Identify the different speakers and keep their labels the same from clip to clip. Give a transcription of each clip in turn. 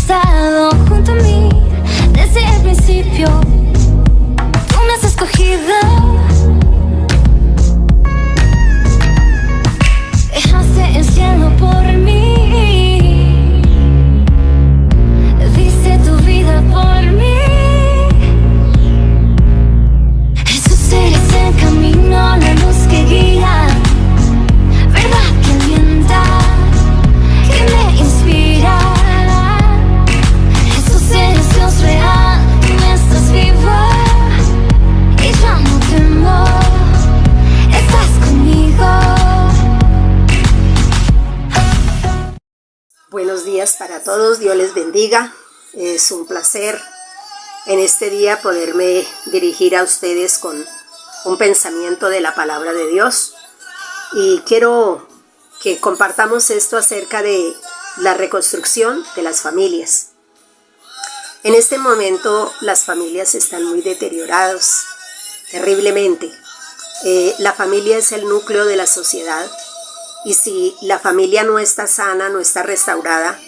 Speaker 1: estado junto a mí desde el principio. Tú me has escogido. Dejaste el cielo por mí. Diste tu vida por mí. Jesús, eres el camino, la luz que guía, verdad que alienta, que me inspira. Jesús, eres Dios real, tú estás vivo y ya no temo, estás conmigo.
Speaker 2: Buenos días para todos, Dios les bendiga. Es un placer en este día poderme dirigir a ustedes con un pensamiento de la palabra de Dios. Y quiero que compartamos esto acerca de la reconstrucción de las familias. En este momento las familias están muy deterioradas, terriblemente. La familia es el núcleo de la sociedad. Y si la familia no está sana, no está restaurada,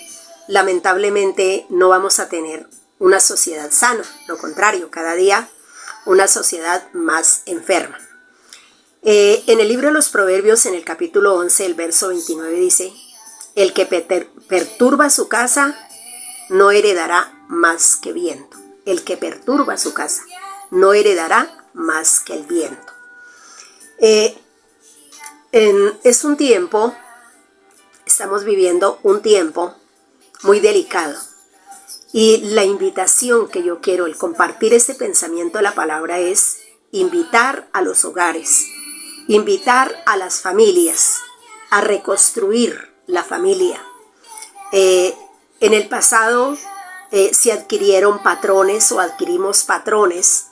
Speaker 2: lamentablemente no vamos a tener una sociedad sana. Lo contrario, cada día una sociedad más enferma. En el libro de los Proverbios, en el capítulo 11, el verso 29 dice: el que perturba su casa no heredará más que viento. El que perturba su casa no heredará más que el viento. Es un tiempo, estamos viviendo un tiempo muy delicado. Y la invitación que yo quiero, el compartir este pensamiento de la palabra, es invitar a los hogares, invitar a las familias a reconstruir la familia. En el pasado se adquirieron patrones o adquirimos patrones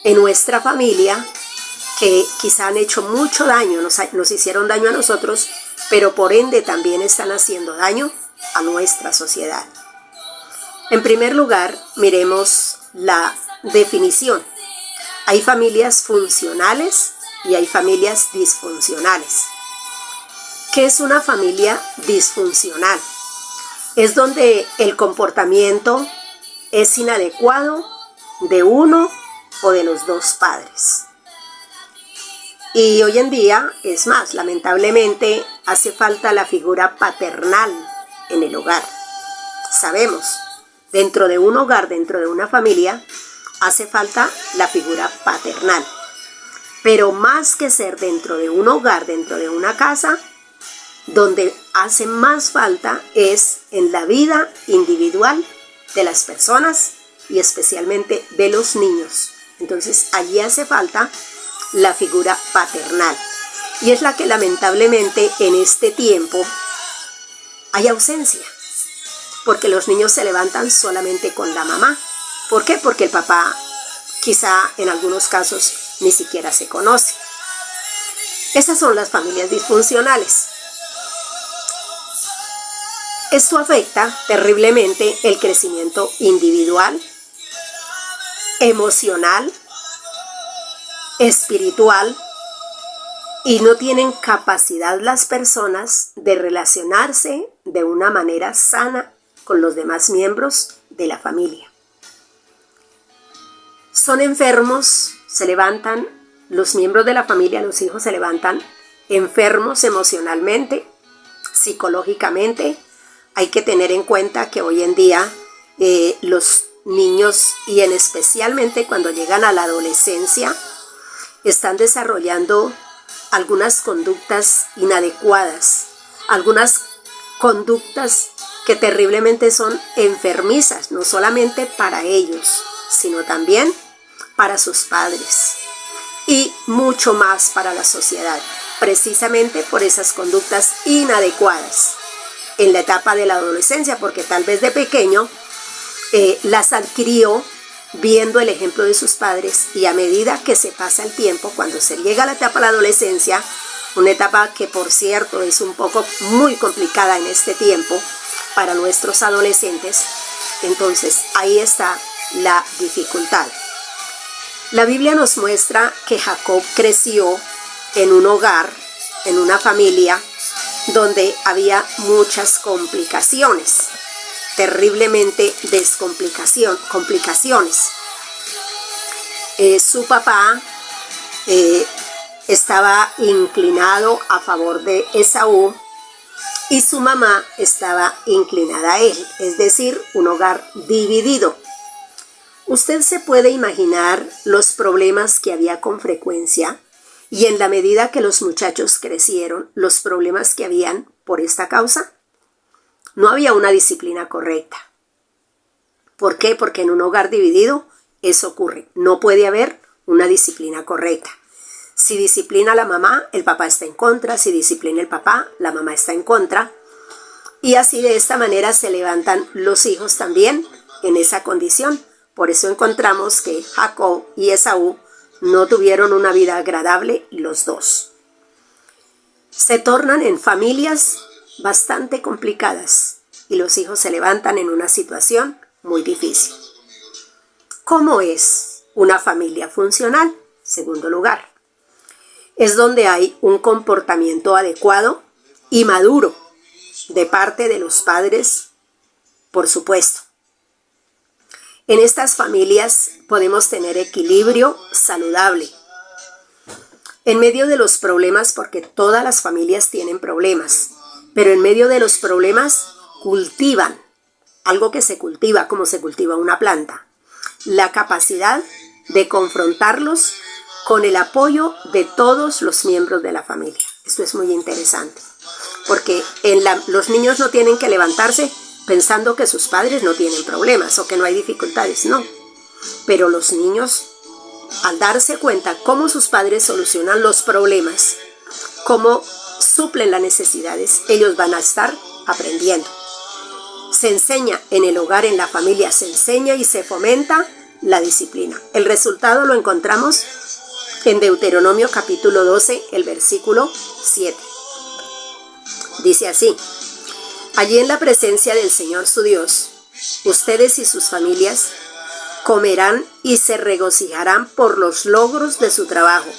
Speaker 2: en nuestra familia que quizá han hecho mucho daño, nos hicieron daño a nosotros, pero por ende también están haciendo daño a nuestra sociedad. En primer lugar, miremos la definición. Hay familias funcionales y hay familias disfuncionales. ¿Qué es una familia disfuncional? Es donde el comportamiento es inadecuado de uno o de los dos padres. Y hoy en día, es más, lamentablemente, hace falta la figura paternal en el hogar. Sabemos, dentro de un hogar, dentro de una familia, hace falta la figura paternal. Pero más que ser dentro de un hogar, dentro de una casa, donde hace más falta es en la vida individual de las personas y especialmente de los niños. Entonces, allí hace falta la figura paternal. Y es la que lamentablemente en este tiempo hay ausencia. Porque los niños se levantan solamente con la mamá. ¿Por qué? Porque el papá quizá en algunos casos ni siquiera se conoce. Esas son las familias disfuncionales. Esto afecta terriblemente el crecimiento individual, emocional, espiritual, y no tienen capacidad las personas de relacionarse de una manera sana con los demás miembros de la familia. Son enfermos, se levantan, los miembros de la familia, los hijos se levantan enfermos emocionalmente, psicológicamente. Hay que tener en cuenta que hoy en día los niños, y en especialmente cuando llegan a la adolescencia, están desarrollando algunas conductas inadecuadas, algunas conductas que terriblemente son enfermizas, no solamente para ellos, sino también para sus padres y mucho más para la sociedad, precisamente por esas conductas inadecuadas en la etapa de la adolescencia, porque tal vez de pequeño las adquirió viendo el ejemplo de sus padres, y a medida que se pasa el tiempo, cuando se llega a la etapa de la adolescencia, una etapa que por cierto es un poco muy complicada en este tiempo para nuestros adolescentes, entonces ahí está la dificultad. La Biblia nos muestra que Jacob creció en un hogar, en una familia donde había muchas complicaciones. terriblemente complicaciones. Su papá estaba inclinado a favor de Esaú y su mamá estaba inclinada a él, es decir, un hogar dividido. Usted se puede imaginar los problemas que había con frecuencia y en la medida que los muchachos crecieron, los problemas que habían por esta causa. No había una disciplina correcta. ¿Por qué? Porque en un hogar dividido eso ocurre. No puede haber una disciplina correcta. Si disciplina la mamá, el papá está en contra. Si disciplina el papá, la mamá está en contra. Y así de esta manera se levantan los hijos también en esa condición. Por eso encontramos que Jacob y Esaú no tuvieron una vida agradable los dos. Se tornan en familias bastante complicadas y los hijos se levantan en una situación muy difícil. ¿Cómo es una familia funcional? Segundo lugar, es donde hay un comportamiento adecuado y maduro de parte de los padres, por supuesto. En estas familias podemos tener equilibrio saludable. En medio de los problemas, porque todas las familias tienen problemas, pero en medio de los problemas cultivan algo que se cultiva como se cultiva una planta, la capacidad de confrontarlos con el apoyo de todos los miembros de la familia. Esto es muy interesante, porque los niños no tienen que levantarse pensando que sus padres no tienen problemas o que no hay dificultades, no. Pero los niños, al darse cuenta cómo sus padres solucionan los problemas, cómo suplen las necesidades, ellos van a estar aprendiendo. Se enseña en el hogar, en la familia, se enseña y se fomenta la disciplina. El resultado lo encontramos en Deuteronomio capítulo 12, el versículo 7. Dice así: allí en la presencia del Señor su Dios, ustedes y sus familias comerán y se regocijarán por los logros de su trabajo,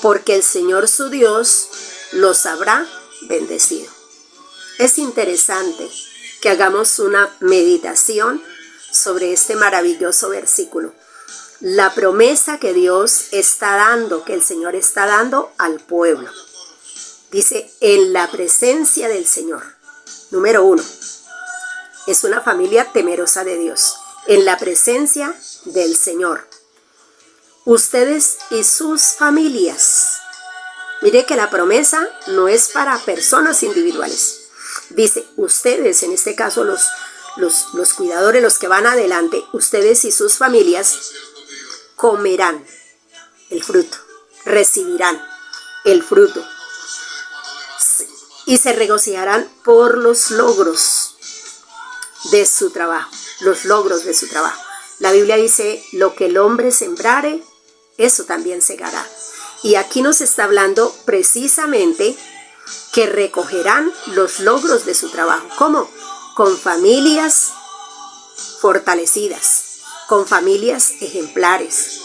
Speaker 2: porque el Señor su Dios los habrá bendecido. Es interesante que hagamos una meditación sobre este maravilloso versículo. La promesa que Dios está dando, que el Señor está dando al pueblo. Dice, en la presencia del Señor. Número 1, es una familia temerosa de Dios. En la presencia del Señor. Ustedes y sus familias. Mire que la promesa no es para personas individuales. Dice, ustedes, en este caso los cuidadores, los que van adelante, ustedes y sus familias comerán el fruto, recibirán el fruto y se regocijarán por los logros de su trabajo, los logros de su trabajo. La Biblia dice, lo que el hombre sembrare, eso también segará. Y aquí nos está hablando precisamente que recogerán los logros de su trabajo. ¿Cómo? Con familias fortalecidas, con familias ejemplares,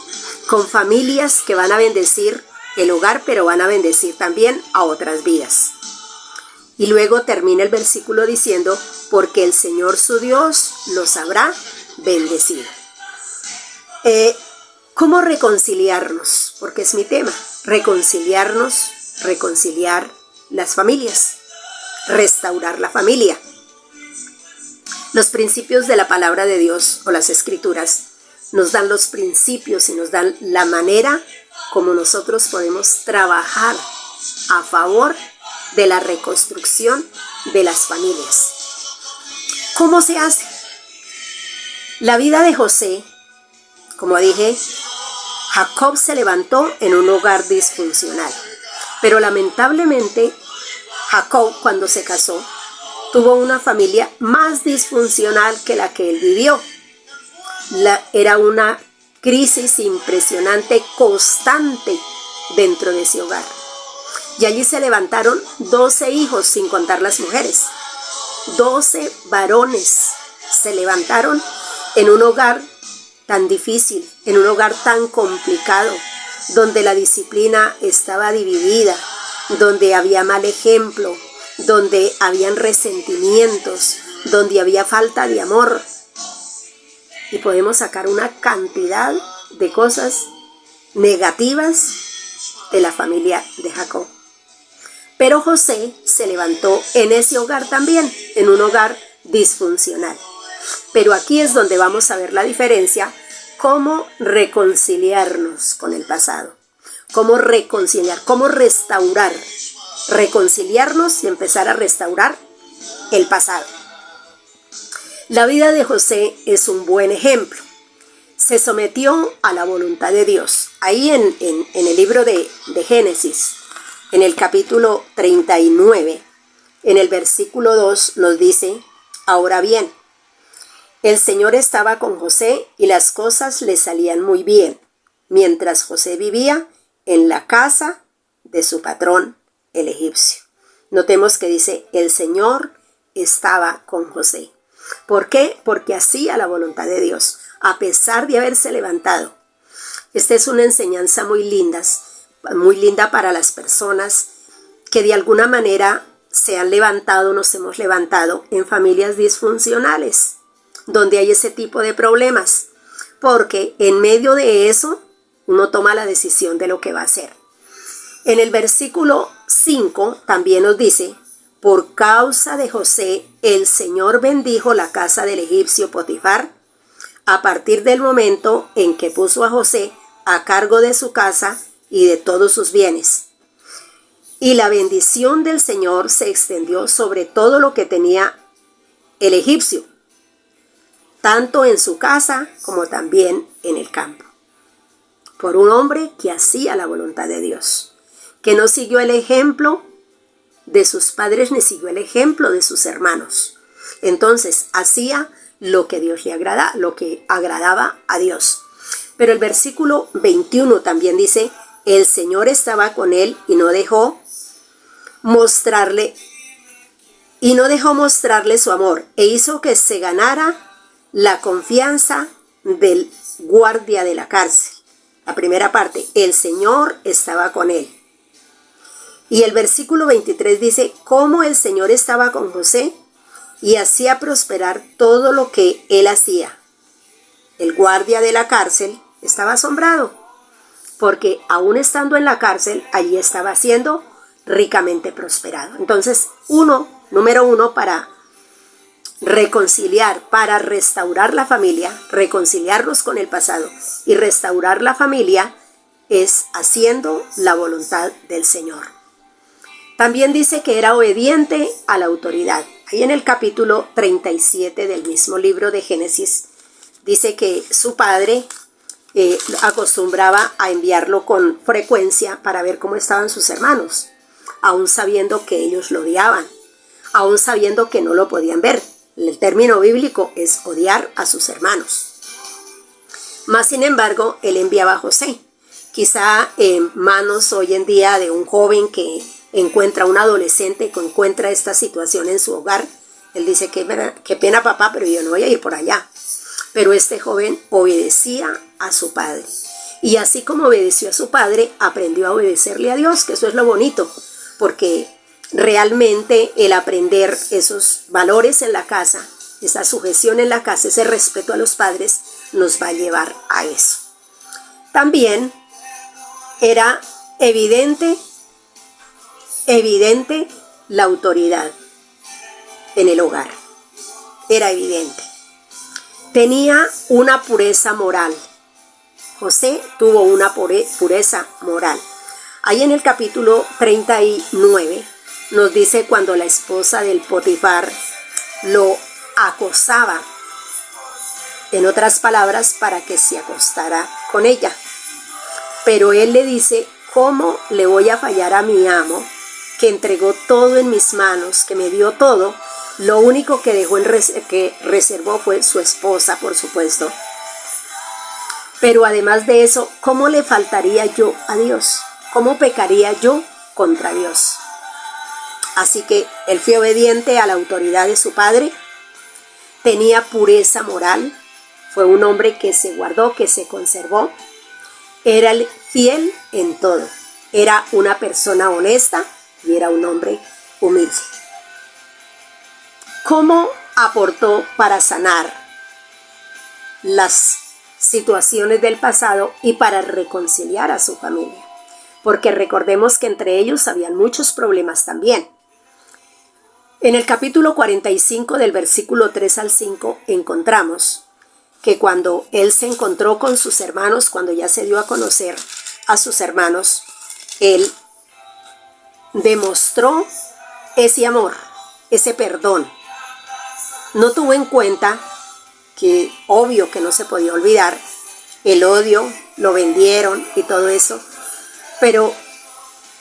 Speaker 2: con familias que van a bendecir el hogar, pero van a bendecir también a otras vidas. Y luego termina el versículo diciendo, porque el Señor su Dios los habrá bendecido. ¿Cómo reconciliarnos? Porque es mi tema. Reconciliarnos, reconciliar las familias, restaurar la familia. Los principios de la palabra de Dios o las escrituras nos dan los principios y nos dan la manera como nosotros podemos trabajar a favor de la reconstrucción de las familias. ¿Cómo se hace? La vida de José, como dije, Jacob se levantó en un hogar disfuncional, pero lamentablemente Jacob, cuando se casó, tuvo una familia más disfuncional que la que él vivió. Era una crisis impresionante, constante dentro de ese hogar. Y allí se levantaron 12 hijos, sin contar las mujeres. 12 varones se levantaron en un hogar tan difícil, en un hogar tan complicado, donde la disciplina estaba dividida, donde había mal ejemplo, donde habían resentimientos, donde había falta de amor. Y podemos sacar una cantidad de cosas negativas de la familia de Jacob. Pero José se levantó en ese hogar también, en un hogar disfuncional. Pero aquí es donde vamos a ver la diferencia, cómo reconciliarnos con el pasado, cómo reconciliar, cómo restaurar, reconciliarnos y empezar a restaurar el pasado. La vida de José es un buen ejemplo. Se sometió a la voluntad de Dios. Ahí en el libro de Génesis, en el capítulo 39, en el versículo 2 nos dice: ahora bien, el Señor estaba con José y las cosas le salían muy bien, mientras José vivía en la casa de su patrón, el egipcio. Notemos que dice: el Señor estaba con José. ¿Por qué? Porque hacía la voluntad de Dios, a pesar de haberse levantado. Esta es una enseñanza muy linda para las personas que de alguna manera se han levantado, nos hemos levantado en familias disfuncionales, donde hay ese tipo de problemas, porque en medio de eso uno toma la decisión de lo que va a hacer. En el versículo 5 también nos dice: por causa de José, el Señor bendijo la casa del egipcio Potifar, a partir del momento en que puso a José a cargo de su casa y de todos sus bienes. Y la bendición del Señor se extendió sobre todo lo que tenía el egipcio, tanto en su casa como también en el campo. Por un hombre que hacía la voluntad de Dios, que no siguió el ejemplo de sus padres ni siguió el ejemplo de sus hermanos. Entonces hacía lo que Dios le agrada, lo que agradaba a Dios. Pero el versículo 21 también dice: el Señor estaba con él y no dejó mostrarle su amor, e hizo que se ganara la confianza del guardia de la cárcel. La primera parte: el Señor estaba con él. Y el versículo 23 dice: cómo el Señor estaba con José y hacía prosperar todo lo que él hacía. El guardia de la cárcel estaba asombrado, porque aún estando en la cárcel, allí estaba siendo ricamente prosperado. Entonces, número uno, para reconciliar, para restaurar la familia, reconciliarnos con el pasado y restaurar la familia, es haciendo la voluntad del Señor. También dice que era obediente a la autoridad. Ahí en el capítulo 37 del mismo libro de Génesis, dice que su padre acostumbraba a enviarlo con frecuencia para ver cómo estaban sus hermanos, aún sabiendo que ellos lo odiaban, aún sabiendo que no lo podían ver. El término bíblico es odiar a sus hermanos. Mas, sin embargo, él enviaba a José. Quizá en manos hoy en día de un joven que encuentra un adolescente que encuentra esta situación en su hogar, él dice: qué pena papá, pero yo no voy a ir por allá. Pero este joven obedecía a su padre. Y así como obedeció a su padre, aprendió a obedecerle a Dios, que eso es lo bonito, porque realmente el aprender esos valores en la casa, esa sujeción en la casa, ese respeto a los padres, nos va a llevar a eso. También era evidente la autoridad en el hogar. Era evidente. Tenía una pureza moral. José tuvo una pureza moral. Ahí en el capítulo 39 nos dice cuando la esposa del Potifar lo acosaba, en otras palabras, para que se acostara con ella. Pero él le dice: ¿cómo le voy a fallar a mi amo, que entregó todo en mis manos, que me dio todo? Lo único que dejó que reservó fue su esposa, por supuesto. Pero además de eso, ¿cómo le faltaría yo a Dios? ¿Cómo pecaría yo contra Dios? Así que él fue obediente a la autoridad de su padre, tenía pureza moral, fue un hombre que se guardó, que se conservó, era fiel en todo, era una persona honesta y era un hombre humilde. ¿Cómo aportó para sanar las situaciones del pasado y para reconciliar a su familia. Porque recordemos que entre ellos habían muchos problemas también. En el capítulo 45 del versículo 3 al 5 encontramos que cuando él se encontró con sus hermanos, cuando ya se dio a conocer a sus hermanos, él demostró ese amor, ese perdón. No tuvo en cuenta que obvio que no se podía olvidar el odio, lo vendieron y todo eso, pero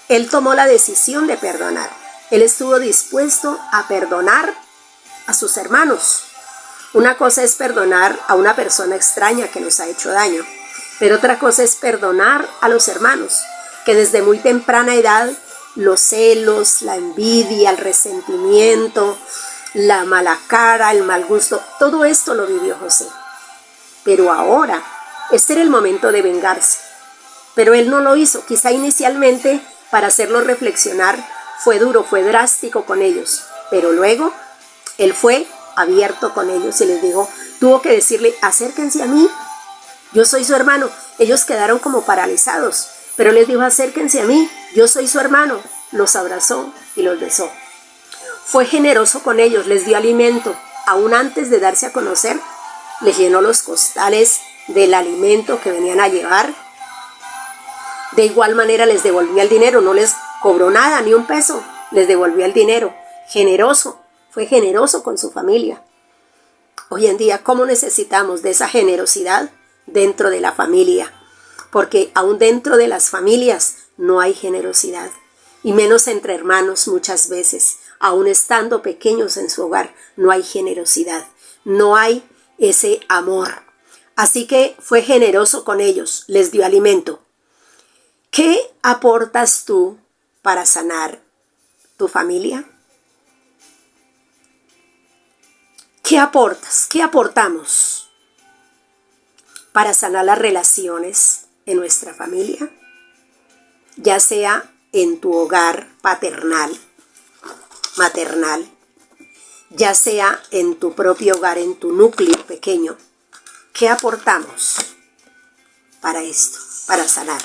Speaker 2: él tomó la decisión de perdonar. Él estuvo dispuesto a perdonar a sus hermanos. Una cosa es perdonar a una persona extraña que nos ha hecho daño, pero otra cosa es perdonar a los hermanos, que desde muy temprana edad los celos, la envidia, el resentimiento, la mala cara, el mal gusto, todo esto lo vivió José. Pero ahora, este era el momento de vengarse. Pero él no lo hizo. Quizá inicialmente, para hacerlo reflexionar, fue duro, fue drástico con ellos. Pero luego, él fue abierto con ellos y les dijo, tuvo que decirle, acérquense a mí, yo soy su hermano. Ellos quedaron como paralizados, pero les dijo, acérquense a mí, yo soy su hermano. Los abrazó y los besó. Fue generoso con ellos, les dio alimento. Aún antes de darse a conocer, les llenó los costales del alimento que venían a llevar. De igual manera les devolvía el dinero, no les cobró nada, ni un peso, les devolvía el dinero. Generoso, fue generoso con su familia. Hoy en día, ¿cómo necesitamos de esa generosidad dentro de la familia? Porque aún dentro de las familias no hay generosidad, y menos entre hermanos muchas veces. Aún estando pequeños en su hogar, no hay generosidad, no hay ese amor. Así que fue generoso con ellos, les dio alimento. ¿Qué aportas tú para sanar tu familia? ¿Qué aportas? ¿Qué aportamos para sanar las relaciones en nuestra familia? Ya sea en tu hogar paternal, maternal, ya sea en tu propio hogar, en tu núcleo pequeño. ¿Qué aportamos para esto, para sanar,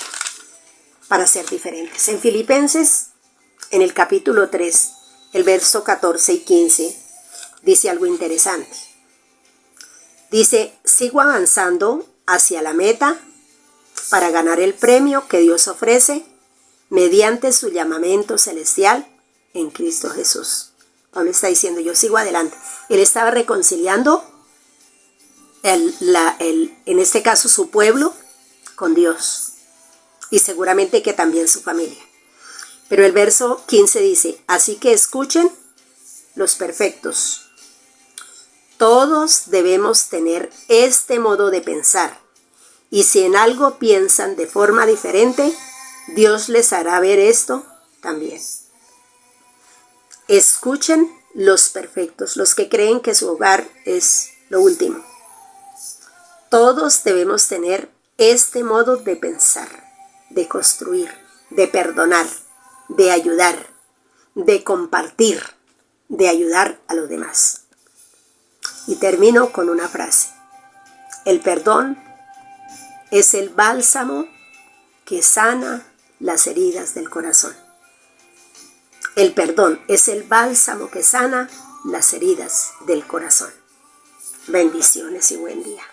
Speaker 2: para ser diferentes? En Filipenses, en el capítulo 3, el verso 14 y 15, dice algo interesante. Dice, sigo avanzando hacia la meta para ganar el premio que Dios ofrece mediante su llamamiento celestial en Cristo Jesús. Pablo está diciendo, yo sigo adelante. Él estaba reconciliando, en este caso, su pueblo con Dios. Y seguramente que también su familia. Pero el verso 15 dice, así que escuchen los perfectos. Todos debemos tener este modo de pensar. Y si en algo piensan de forma diferente, Dios les hará ver esto también. Escuchen los perfectos, los que creen que su hogar es lo último. Todos debemos tener este modo de pensar, de construir, de perdonar, de ayudar, de compartir, de ayudar a los demás. Y termino con una frase. El perdón es el bálsamo que sana las heridas del corazón. El perdón es el bálsamo que sana las heridas del corazón. Bendiciones y buen día.